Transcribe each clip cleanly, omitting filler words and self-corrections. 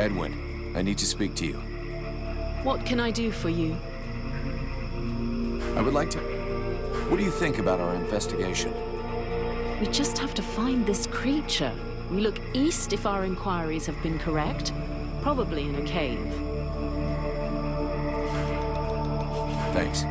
Edwin, I need to speak to you. What can I do for you? I would like to... What do you think about our investigation? We just have to find this creature. We look east if our inquiries have been correct. Probably in a cave. Thanks.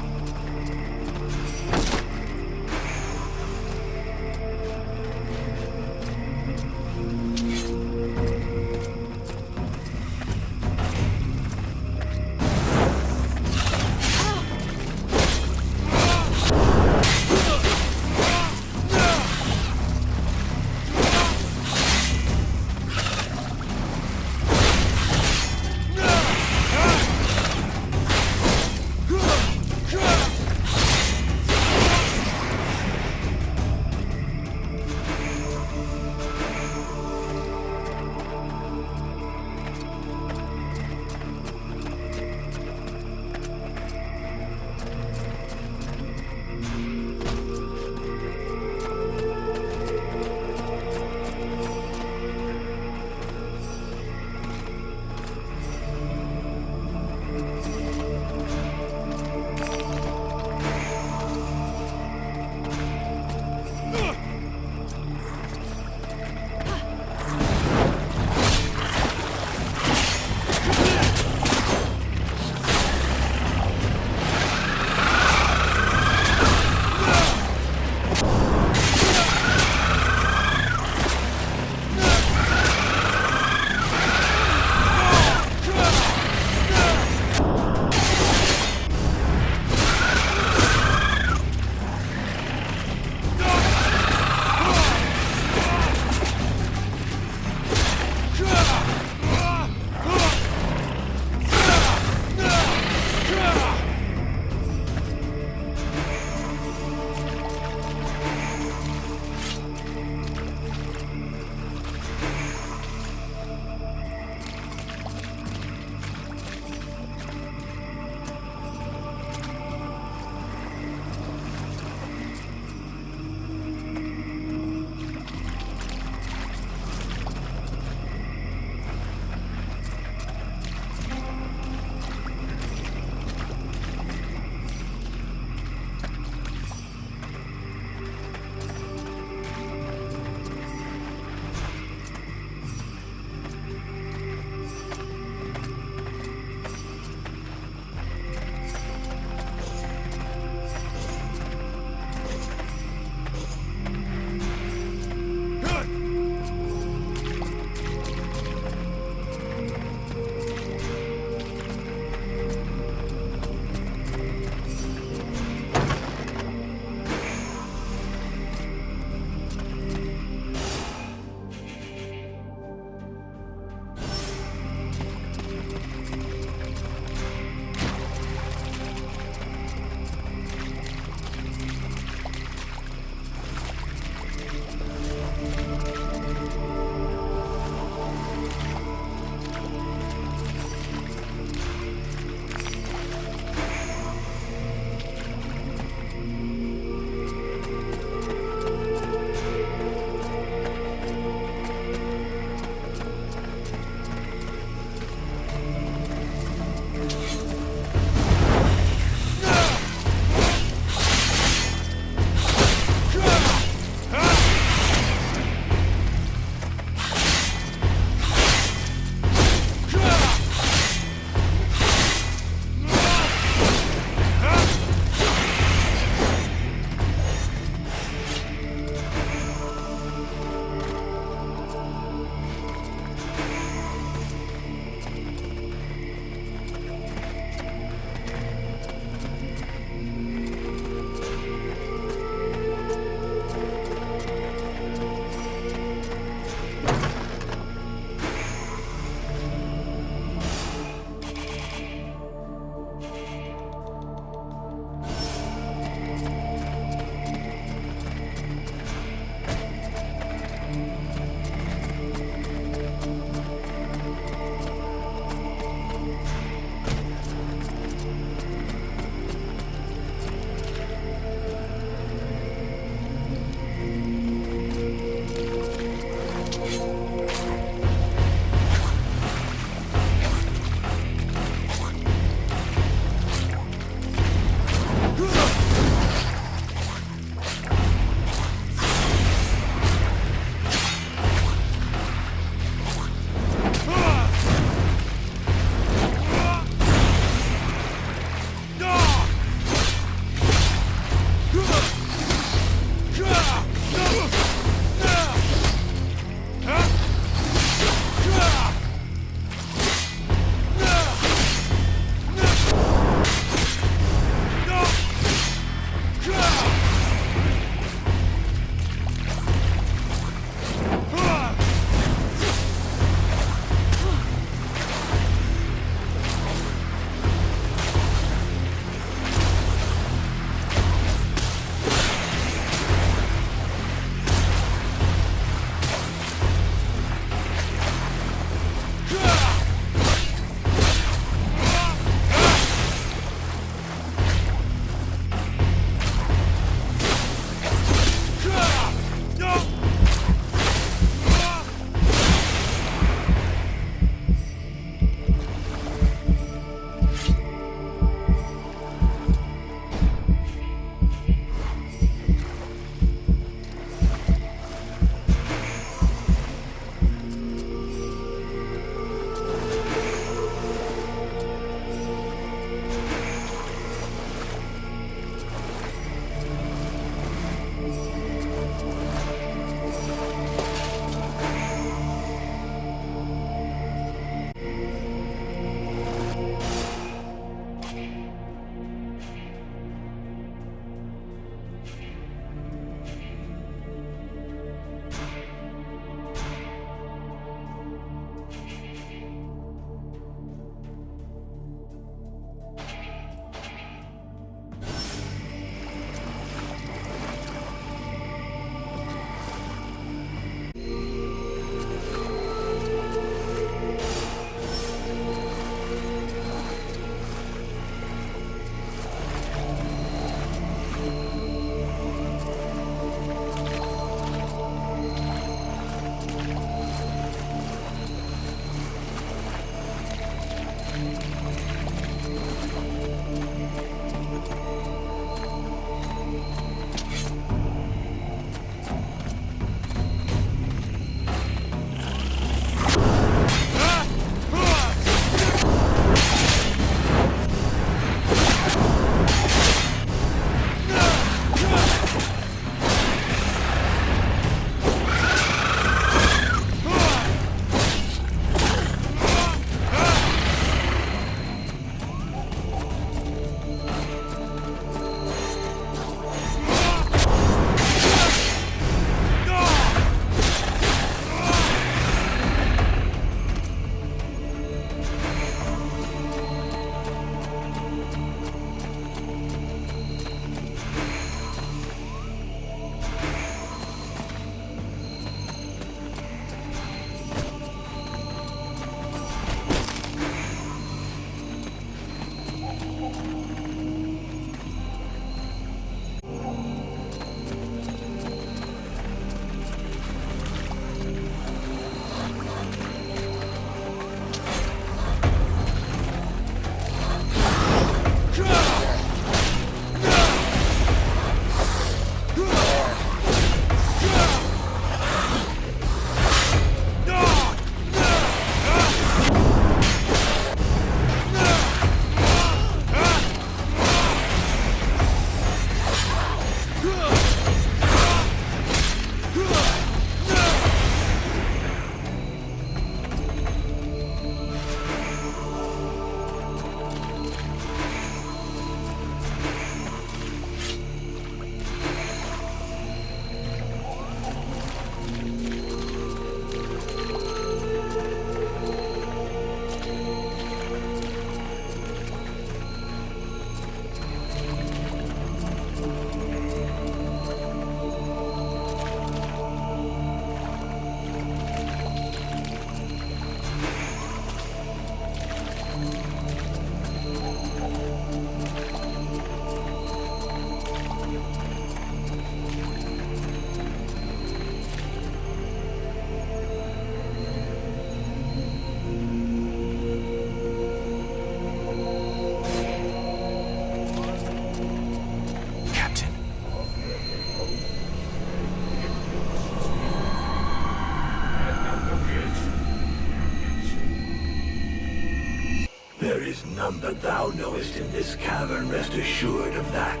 None that thou knowest in this cavern, rest assured of that.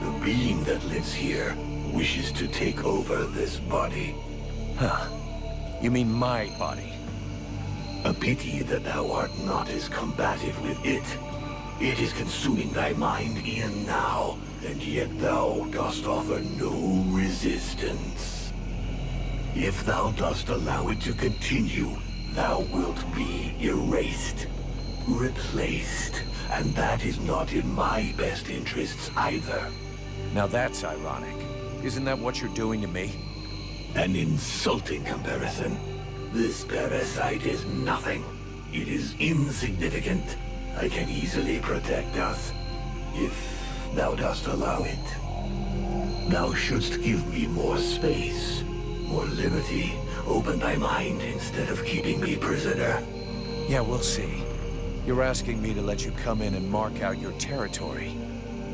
The being that lives here wishes to take over this body. Huh. You mean my body? A pity that thou art not as combative with it. It is consuming thy mind e'en now, and yet thou dost offer no resistance. If thou dost allow it to continue, thou wilt be erased. Replaced, and that is not in my best interests either. Now that's ironic. Isn't that what you're doing to me? An insulting comparison. This parasite is nothing. It is insignificant. I can easily protect us, if thou dost allow it. Thou shouldst give me more space, more liberty. Open thy mind instead of keeping me prisoner. Yeah, we'll see. You're asking me to let you come in and mark out your territory.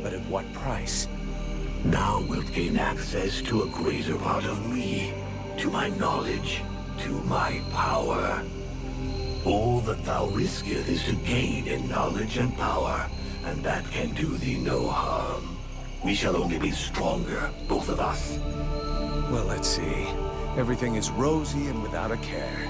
But at what price? Thou wilt gain access to a greater part of me, to my knowledge, to my power. All that thou risketh is to gain in knowledge and power, and that can do thee no harm. We shall only be stronger, both of us. Well, let's see. Everything is rosy and without a care.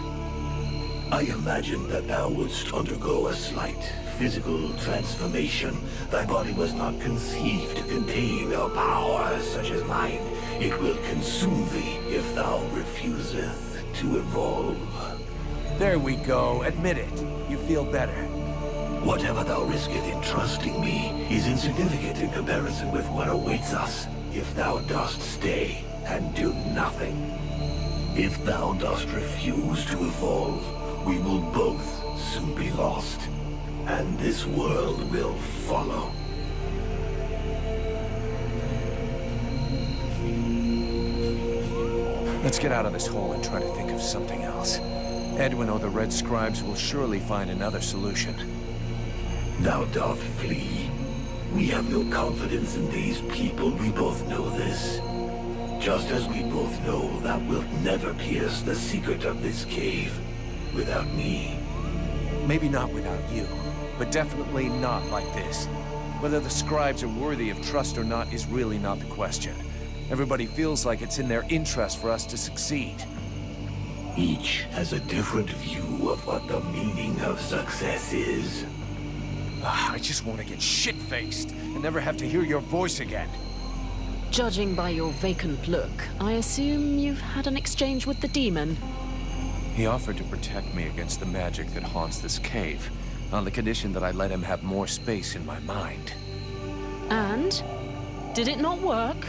I imagine that thou wouldst undergo a slight physical transformation. Thy body was not conceived to contain a power such as mine. It will consume thee if thou refuseth to evolve. There we go. Admit it. You feel better. Whatever thou risketh in trusting me is insignificant in comparison with what awaits us if thou dost stay and do nothing. If thou dost refuse to evolve, we will both soon be lost, and this world will follow. Let's get out of this hole and try to think of something else. Edwin or the Red Scribes will surely find another solution. thou doth flee. We have no confidence in these people, we both know this. Just as we both know thou wilt never pierce the secret of this cave without me. Maybe not without you, but definitely not like this. Whether the scribes are worthy of trust or not is really not the question. Everybody feels like it's in their interest for us to succeed. Each has a different view of what the meaning of success is. I just want to get shit-faced and never have to hear your voice again. Judging by your vacant look, I assume you've had an exchange with the demon. He offered to protect me against the magic that haunts this cave, on the condition that I let him have more space in my mind. And? Did it not work?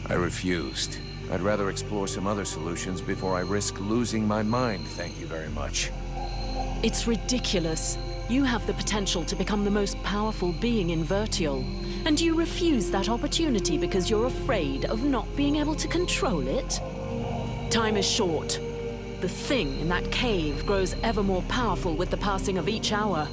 I refused. I'd rather explore some other solutions before I risk losing my mind, thank you very much. It's ridiculous. You have the potential to become the most powerful being in Vertial, and you refuse that opportunity because you're afraid of not being able to control it? Time is short. The thing in that cave grows ever more powerful with the passing of each hour.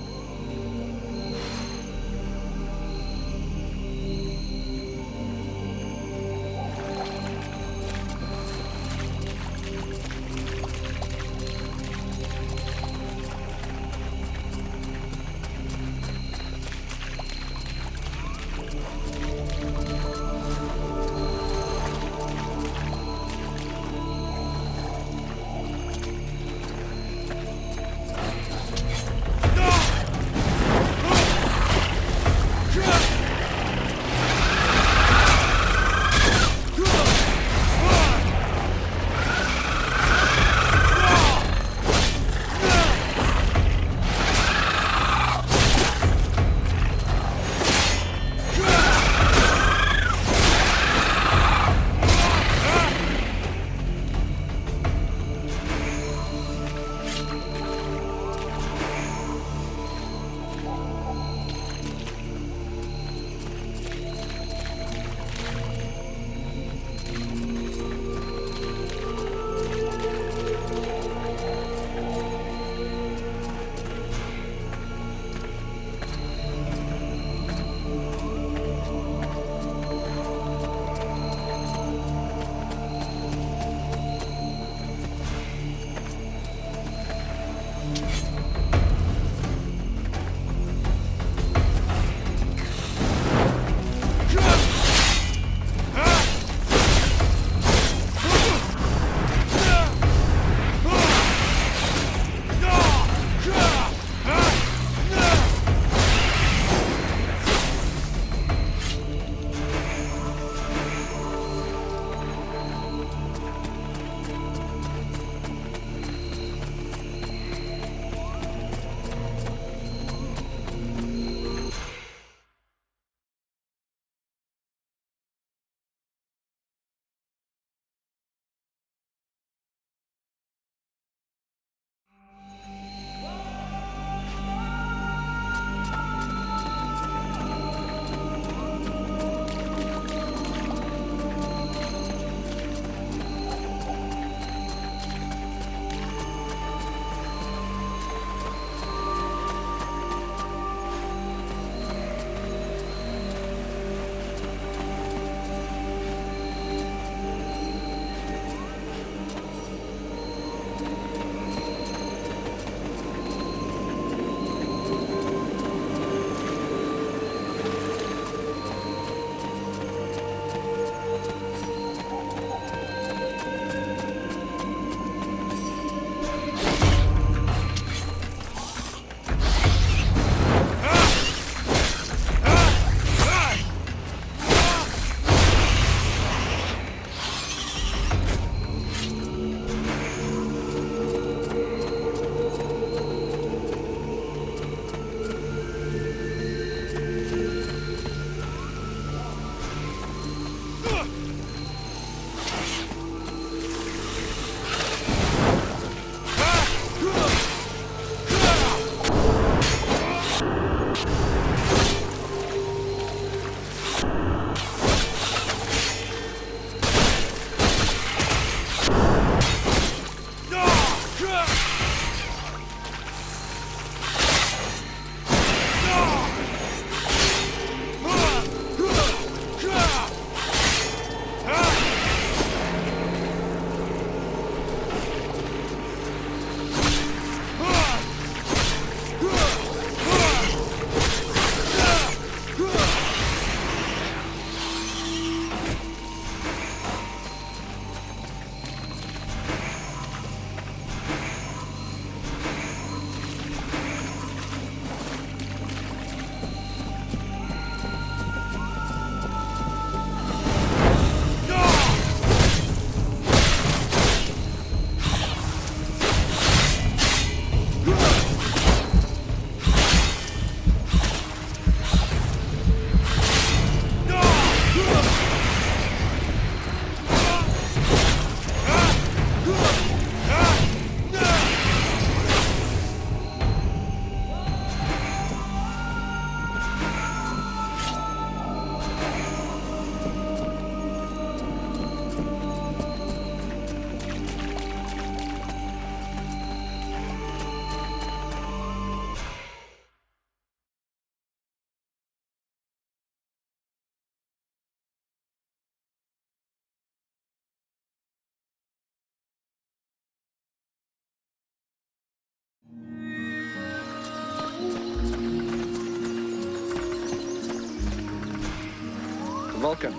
Vulcan.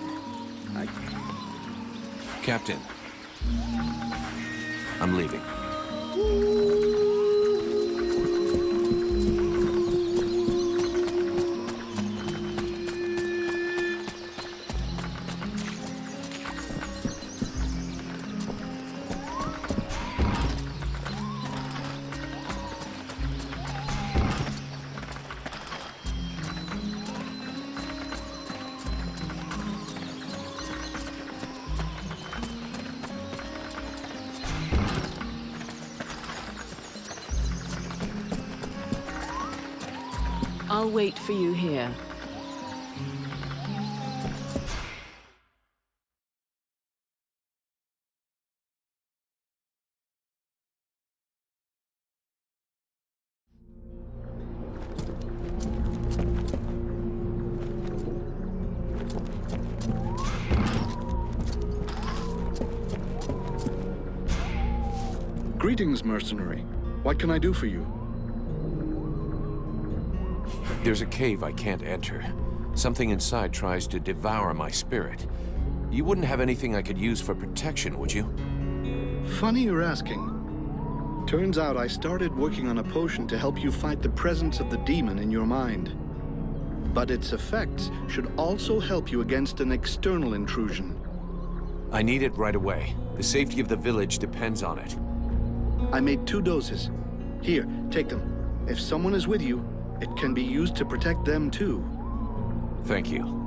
Captain, I'm leaving. I'll wait for you here. Greetings, mercenary. What can I do for you? There's a cave I can't enter. Something inside tries to devour my spirit. You wouldn't have anything I could use for protection, would you? Funny you're asking. Turns out I started working on a potion to help you fight the presence of the demon in your mind. But its effects should also help you against an external intrusion. I need it right away. The safety of the village depends on it. I made 2 doses. Here, take them. If someone is with you, it can be used to protect them too. Thank you.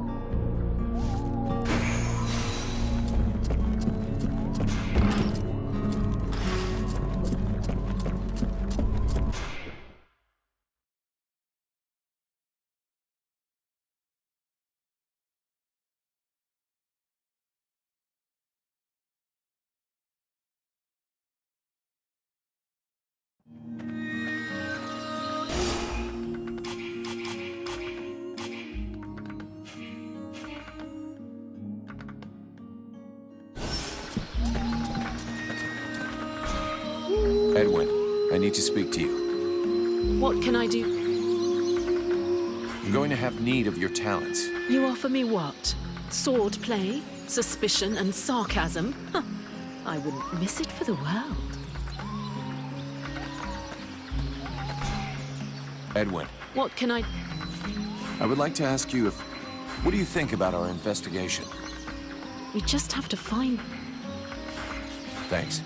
Edwin, I need to speak to you. What can I do? I'm going to have need of your talents. You offer me what? Sword play, suspicion, and sarcasm? Huh. I wouldn't miss it for the world. Edwin, What can I... I would like to ask you if... What do you think about our investigation? We just have to find... Thanks.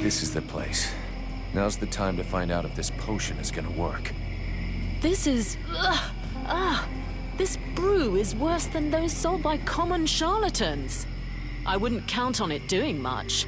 This is the place. Now's the time to find out if this potion is gonna work. This is... This brew is worse than those sold by common charlatans. I wouldn't count on it doing much.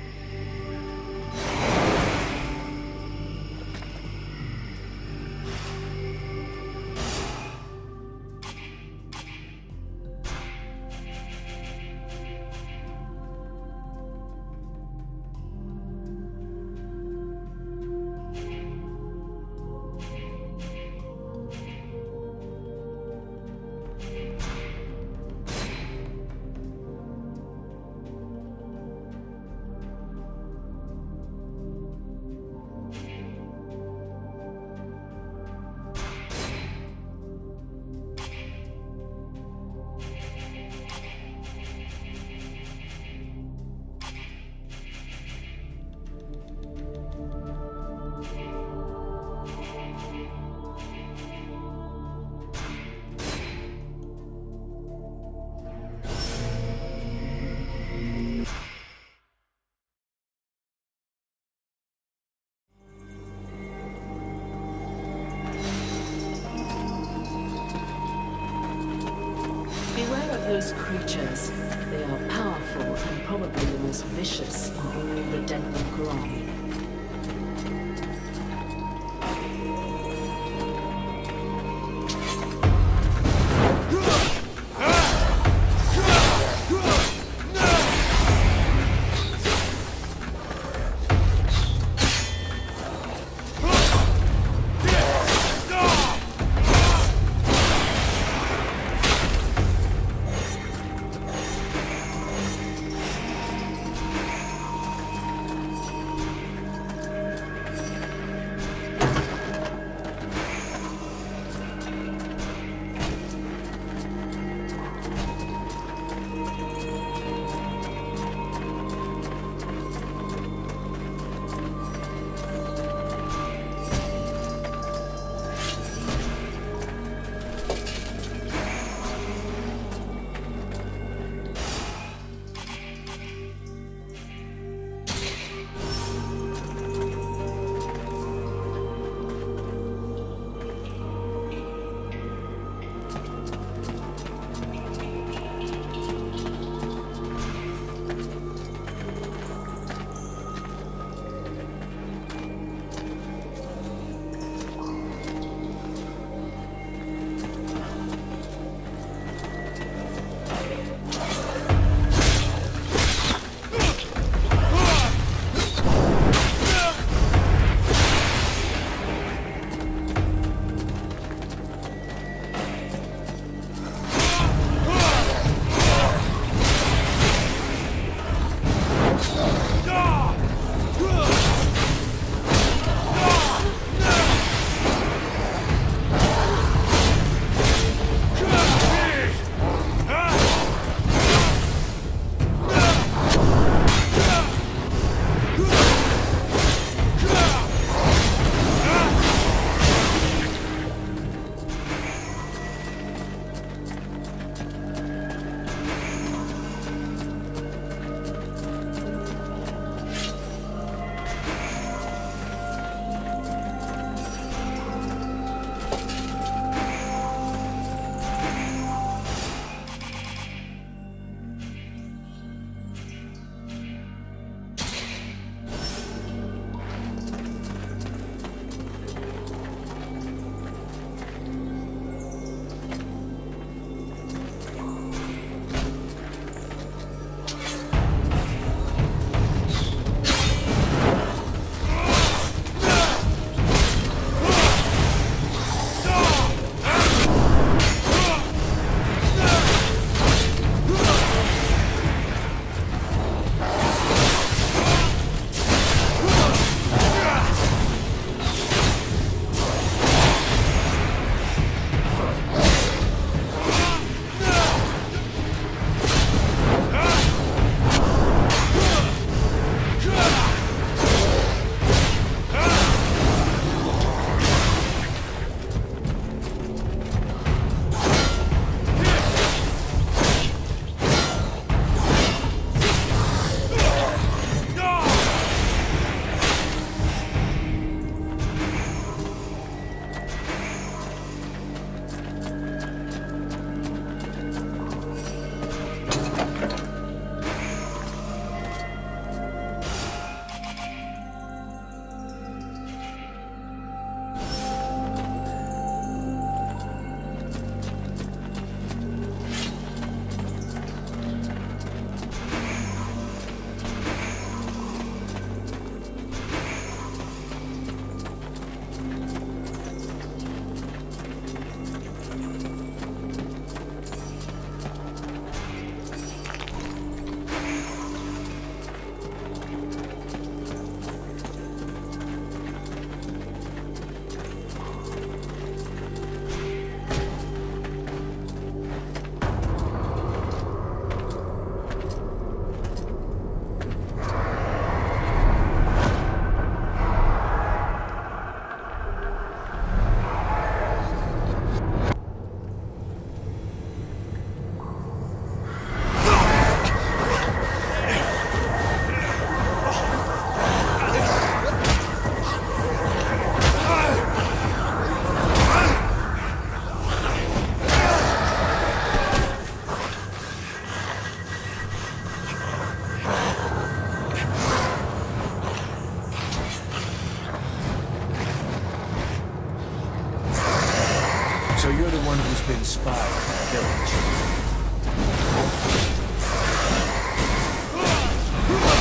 Beware of those creatures. They are powerful and probably the most vicious in all the Denver Grom. been spied on the village.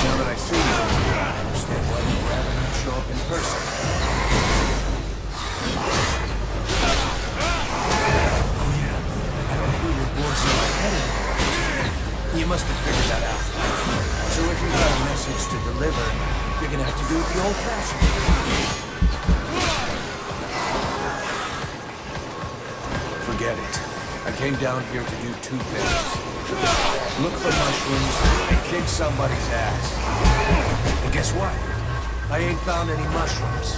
Now that I see you, I understand why you'd rather not show up in person. Oh yeah, I don't hear your voice in my head anymore. You must have figured that out. So if you've got a message to deliver, you're gonna have to do it the old-fashioned way. Forget it. I came down here to do two things. Look for mushrooms and kick somebody's ass. And guess what? I ain't found any mushrooms.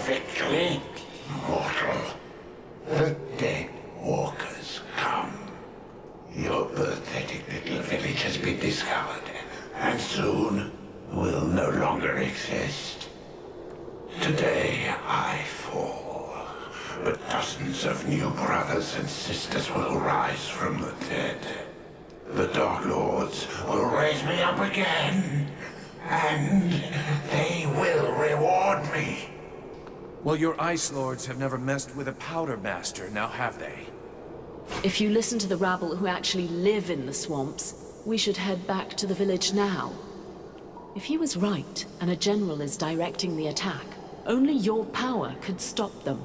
victory, mortal. The dead walkers come. Your pathetic little village has been discovered, and soon will no longer exist. Today I fall, but dozens of new brothers and sisters will rise from the dead. The Dark Lords will raise me up again, and they will reward me. Well, your Ice Lords have never messed with a Powder Master, now have they? If you listen to the rabble who actually live in the swamps, we should head back to the village now. If he was right, and a general is directing the attack, only your power could stop them.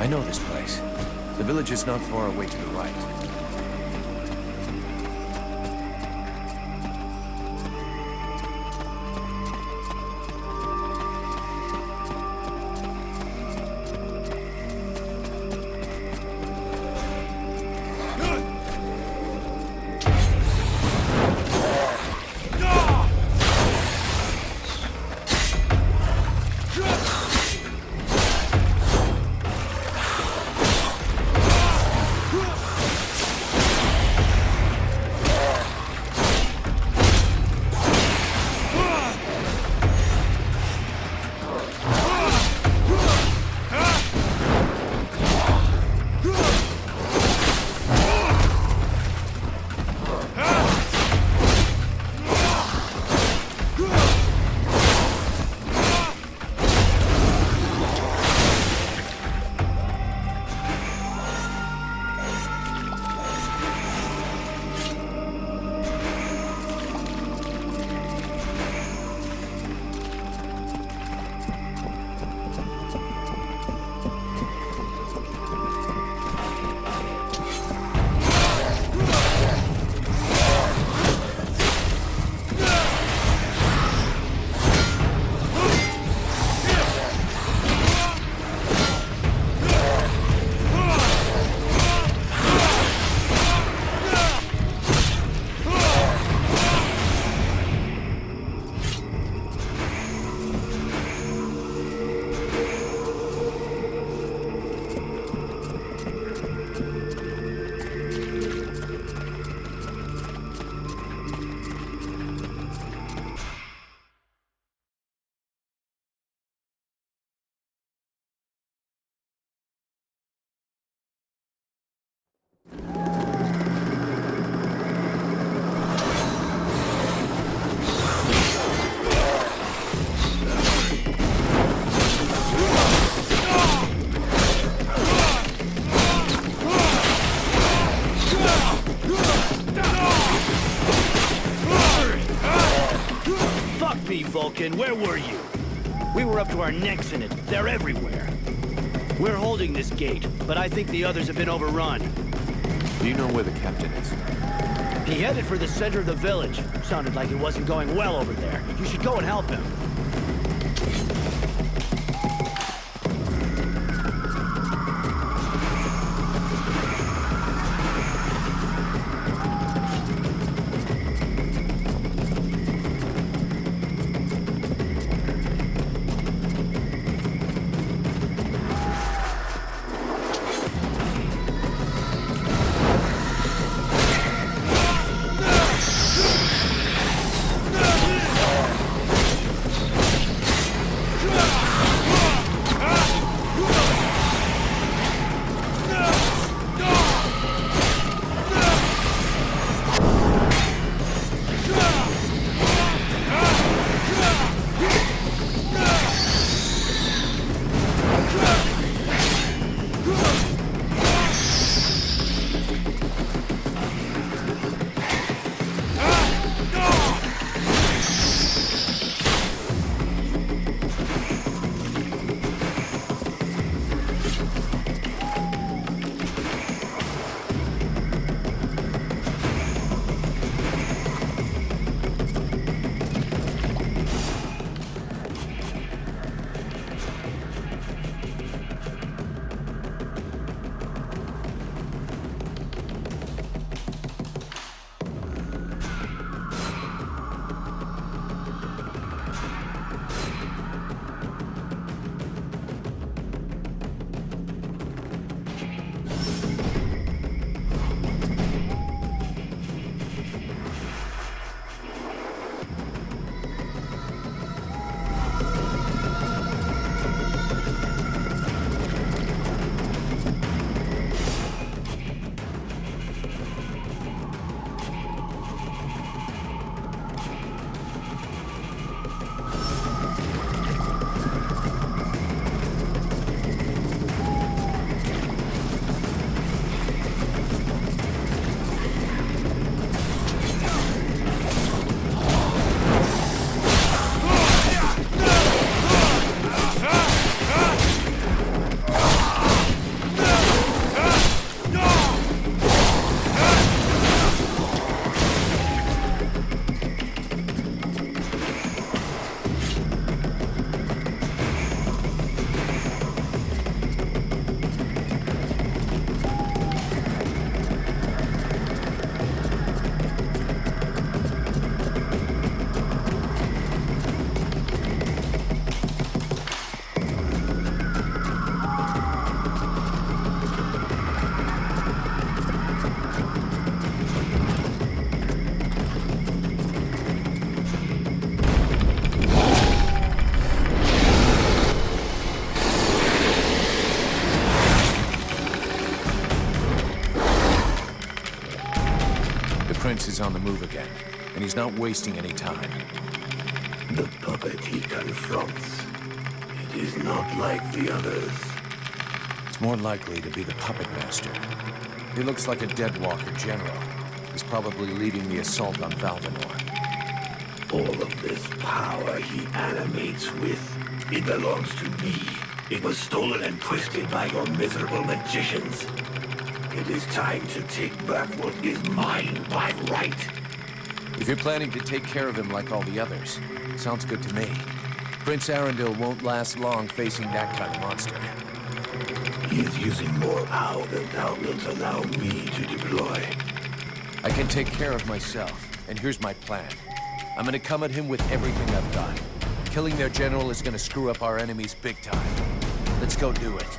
I know this place. The village is not far away to the right. Captain, where were you? We were up to our necks in it. They're everywhere. We're holding this gate, but I think the others have been overrun. Do you know where the captain is? He headed for the center of the village. Sounded like it wasn't going well over there. You should go and help him. Prince is on the move again, and he's not wasting any time. The puppet he confronts, it is not like the others. It's more likely to be the puppet master. He looks like a Deadwalker general. He's probably leading the assault on Valdenor. All of this power he animates with, it belongs to me. It was stolen and twisted by your miserable magicians. It is time to take back what is mine by right. If you're planning to take care of him like all the others, sounds good to me. Prince Arundel won't last long facing that kind of monster. He is using more power than thou wilt allow me to deploy. I can take care of myself, and here's my plan. I'm gonna come at him with everything I've got. Killing their general is gonna screw up our enemies big time. Let's go do it.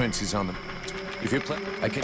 Prince is on the... If you're I can...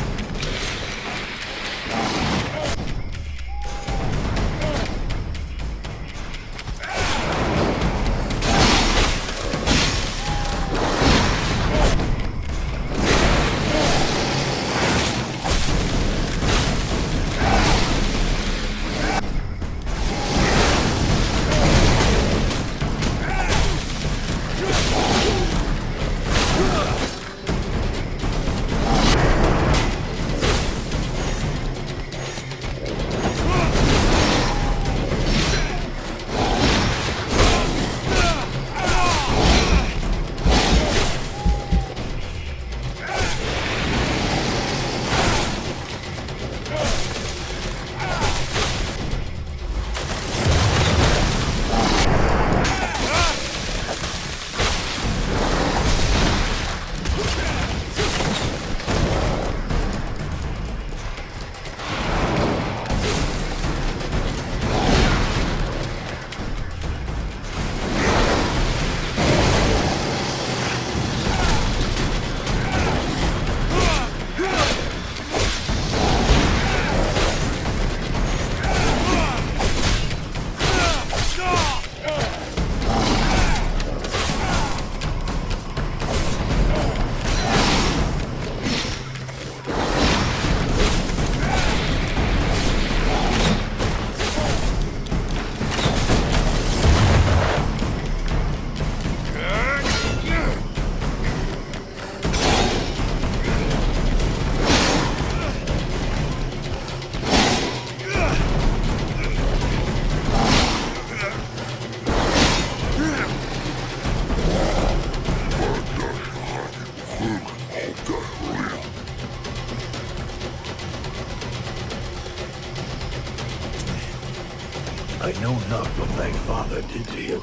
I know not what thy father did to him,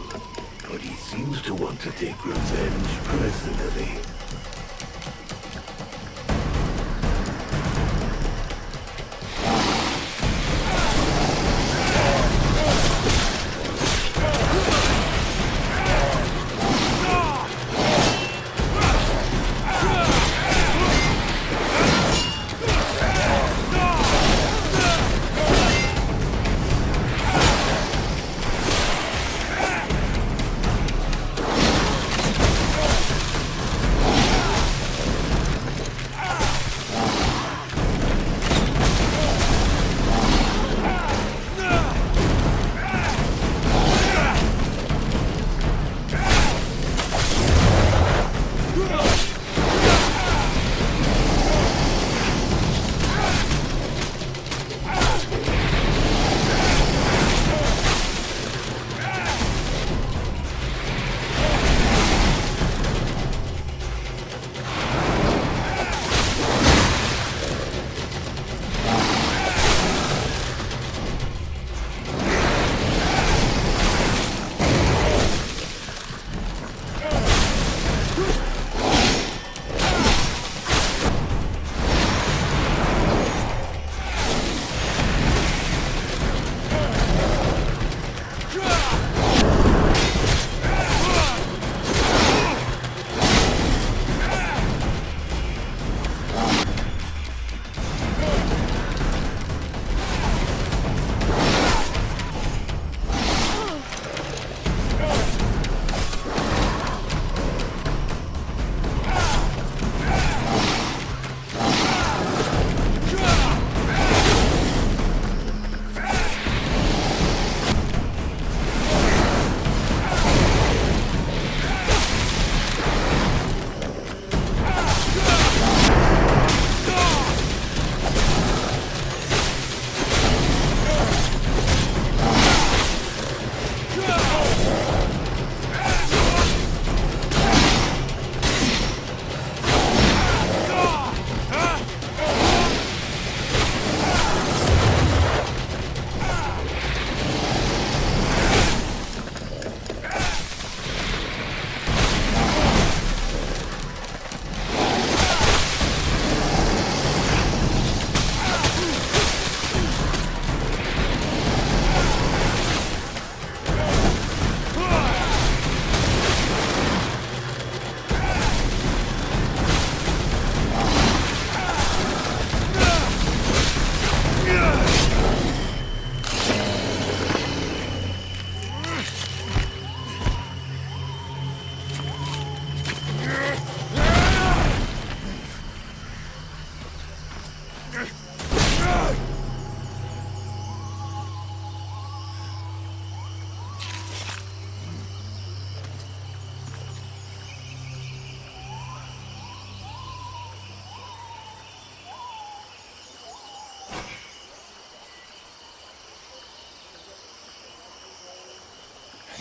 but he seems to want to take revenge personally.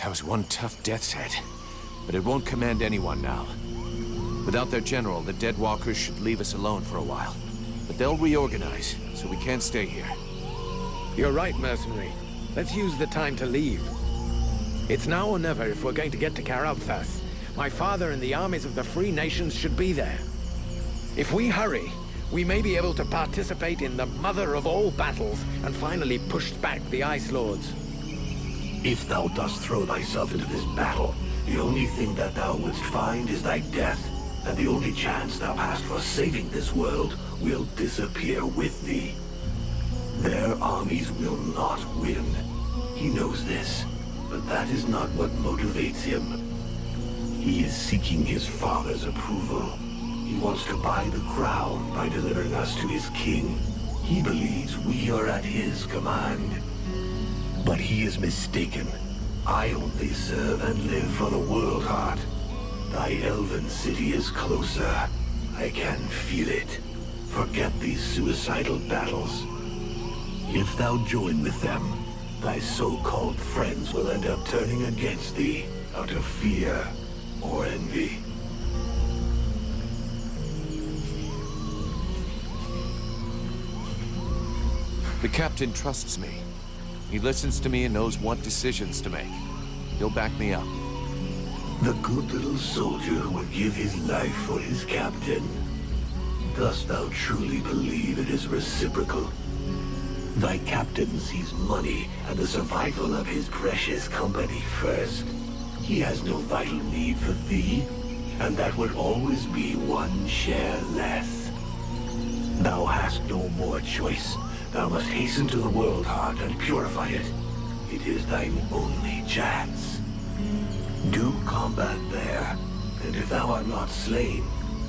That was one tough death's head. But it won't command anyone now. Without their general, the Dead Walkers should leave us alone for a while. But they'll reorganize, so we can't stay here. You're right, mercenary. Let's use the time to leave. It's now or never if we're going to get to Karalthas. My father and the armies of the Free Nations should be there. If we hurry, we may be able to participate in the mother of all battles and finally push back the Ice Lords. If thou dost throw thyself into this battle, the only thing that thou wouldst find is thy death, and the only chance thou hast for saving this world will disappear with thee. Their armies will not win. He knows this, but that is not what motivates him. He is seeking his father's approval. He wants to buy the crown by delivering us to his king. He believes we are at his command. But he is mistaken. I only serve and live for the World Heart. Thy elven city is closer. I can feel it. Forget these suicidal battles. If thou join with them, thy so-called friends will end up turning against thee out of fear or envy. The captain trusts me. He listens to me and knows what decisions to make. He'll back me up. The good little soldier who would give his life for his captain. Dost thou truly believe it is reciprocal? Thy captain sees money and the survival of his precious company first. He has no vital need for thee, and that would always be one share less. Thou hast no more choice. Thou must hasten to the World Heart and purify it. It is thine only chance. Do combat there, and if thou art not slain,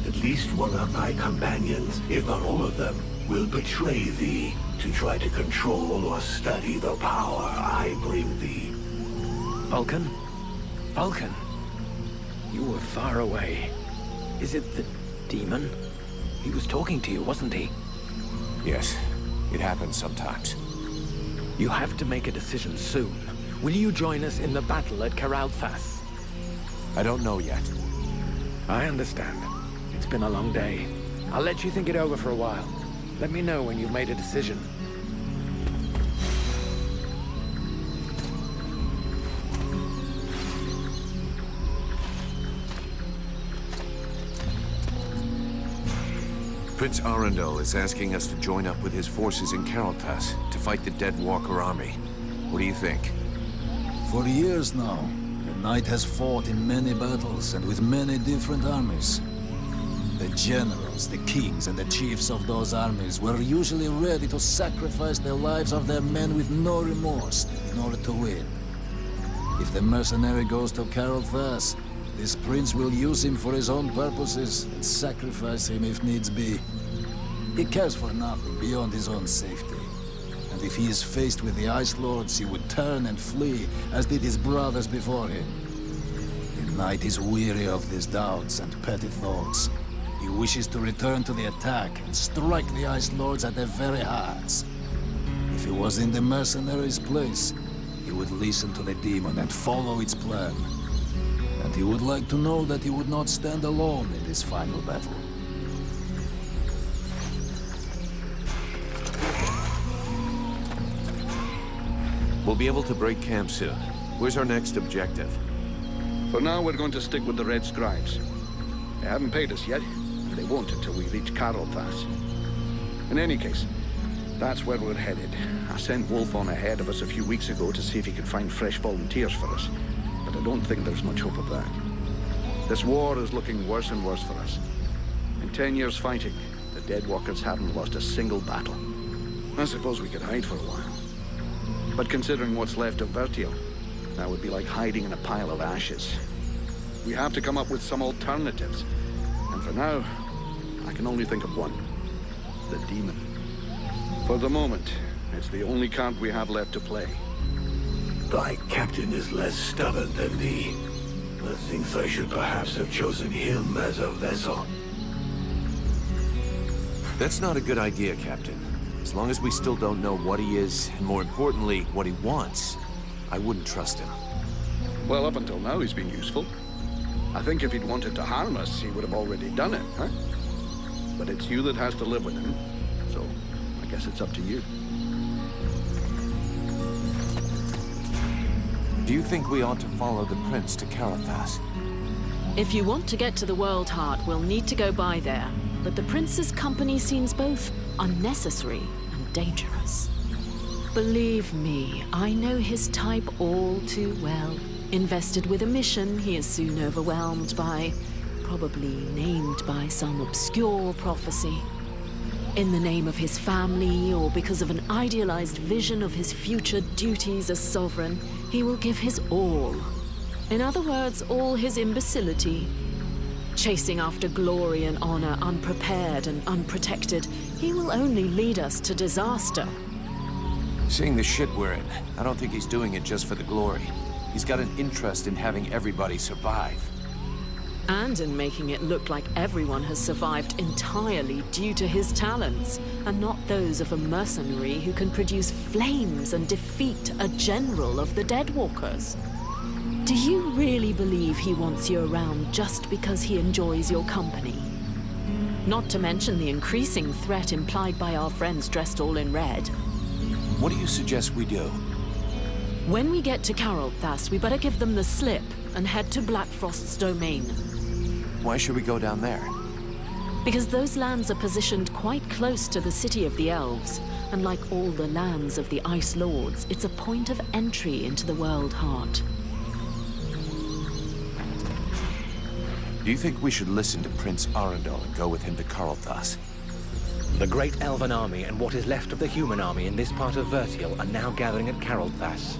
at least one of thy companions, if not all of them, will betray thee to try to control or study the power I bring thee. Vulcan? Vulcan? You were far away. Is it the demon? He was talking to you, wasn't he? Yes, it happens sometimes. You have to make a decision soon. Will you join us in the battle at Karalthas? I don't know yet. I understand. It's been a long day. I'll let you think it over for a while. Let me know when you've made a decision. Prince Arundel is asking us to join up with his forces in Karalthas to fight the Dead Walker army. What do you think? For years now, the Knight has fought in many battles and with many different armies. The generals, the kings, and the chiefs of those armies were usually ready to sacrifice the lives of their men with no remorse in order to win. If the mercenary goes to Karalthas, this prince will use him for his own purposes and sacrifice him if needs be. He cares for nothing beyond his own safety. And if he is faced with the Ice Lords, he would turn and flee, as did his brothers before him. The Knight is weary of these doubts and petty thoughts. He wishes to return to the attack and strike the Ice Lords at their very hearts. If he was in the mercenaries' place, he would listen to the demon and follow its plan. And he would like to know that he would not stand alone in this final battle. We'll be able to break camp soon. Where's our next objective? For now, we're going to stick with the Red Scribes. They haven't paid us yet, and they won't until we reach Karalthas. In any case, that's where we're headed. I sent Wolf on ahead of us a few weeks ago to see if he could find fresh volunteers for us, but I don't think there's much hope of that. This war is looking worse and worse for us. In 10 years fighting, the Deadwalkers haven't lost a single battle. I suppose we could hide for a while. But considering what's left of Vertiel, that would be like hiding in a pile of ashes. We have to come up with some alternatives. And for now, I can only think of one. The demon. For the moment, it's the only card we have left to play. Thy captain is less stubborn than thee. Methinks I should perhaps have chosen him as a vessel. That's not a good idea, Captain. As long as we still don't know what he is, and more importantly, what he wants, I wouldn't trust him. Well, up until now, he's been useful. I think if he'd wanted to harm us, he would have already done it, huh? But it's you that has to live with him, so I guess it's up to you. Do you think we ought to follow the prince to Carothas? If you want to get to the World Heart, we'll need to go by there. But the prince's company seems both unnecessary and dangerous. Believe me, I know his type all too well. Invested with a mission he is soon overwhelmed by, probably named by some obscure prophecy. In the name of his family, or because of an idealized vision of his future duties as sovereign, he will give his all. In other words, all his imbecility. Chasing after glory and honor, unprepared and unprotected, he will only lead us to disaster. Seeing the shit we're in, I don't think he's doing it just for the glory. He's got an interest in having everybody survive. And in making it look like everyone has survived entirely due to his talents, and not those of a mercenary who can produce flames and defeat a general of the Deadwalkers. Do you really believe he wants you around just because he enjoys your company? Not to mention the increasing threat implied by our friends dressed all in red. What do you suggest we do? When we get to Carothas, we better give them the slip and head to Blackfrost's domain. Why should we go down there? Because those lands are positioned quite close to the city of the elves, and like all the lands of the Ice Lords, it's a point of entry into the World Heart. Do you think we should listen to Prince Arundel and go with him to Carothas? The great elven army and what is left of the human army in this part of Vertial are now gathering at Carothas.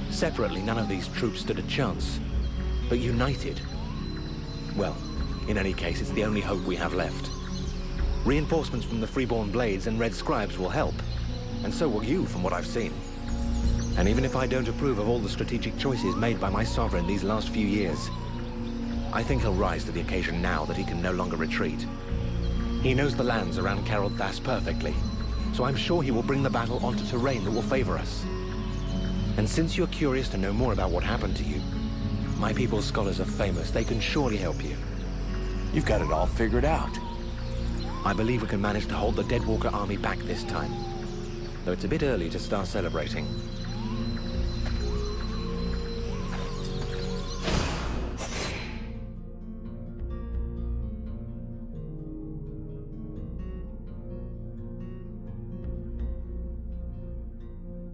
Separately, none of these troops stood a chance. But united... well, in any case, it's the only hope we have left. Reinforcements from the Freeborn Blades and Red Scribes will help. And so will you, from what I've seen. And even if I don't approve of all the strategic choices made by my sovereign these last few years, I think he'll rise to the occasion now that he can no longer retreat. He knows the lands around Carothas perfectly, so I'm sure he will bring the battle onto terrain that will favor us. And since you're curious to know more about what happened to you, my people's scholars are famous. They can surely help you. You've got it all figured out. I believe we can manage to hold the Deadwalker army back this time, though it's a bit early to start celebrating.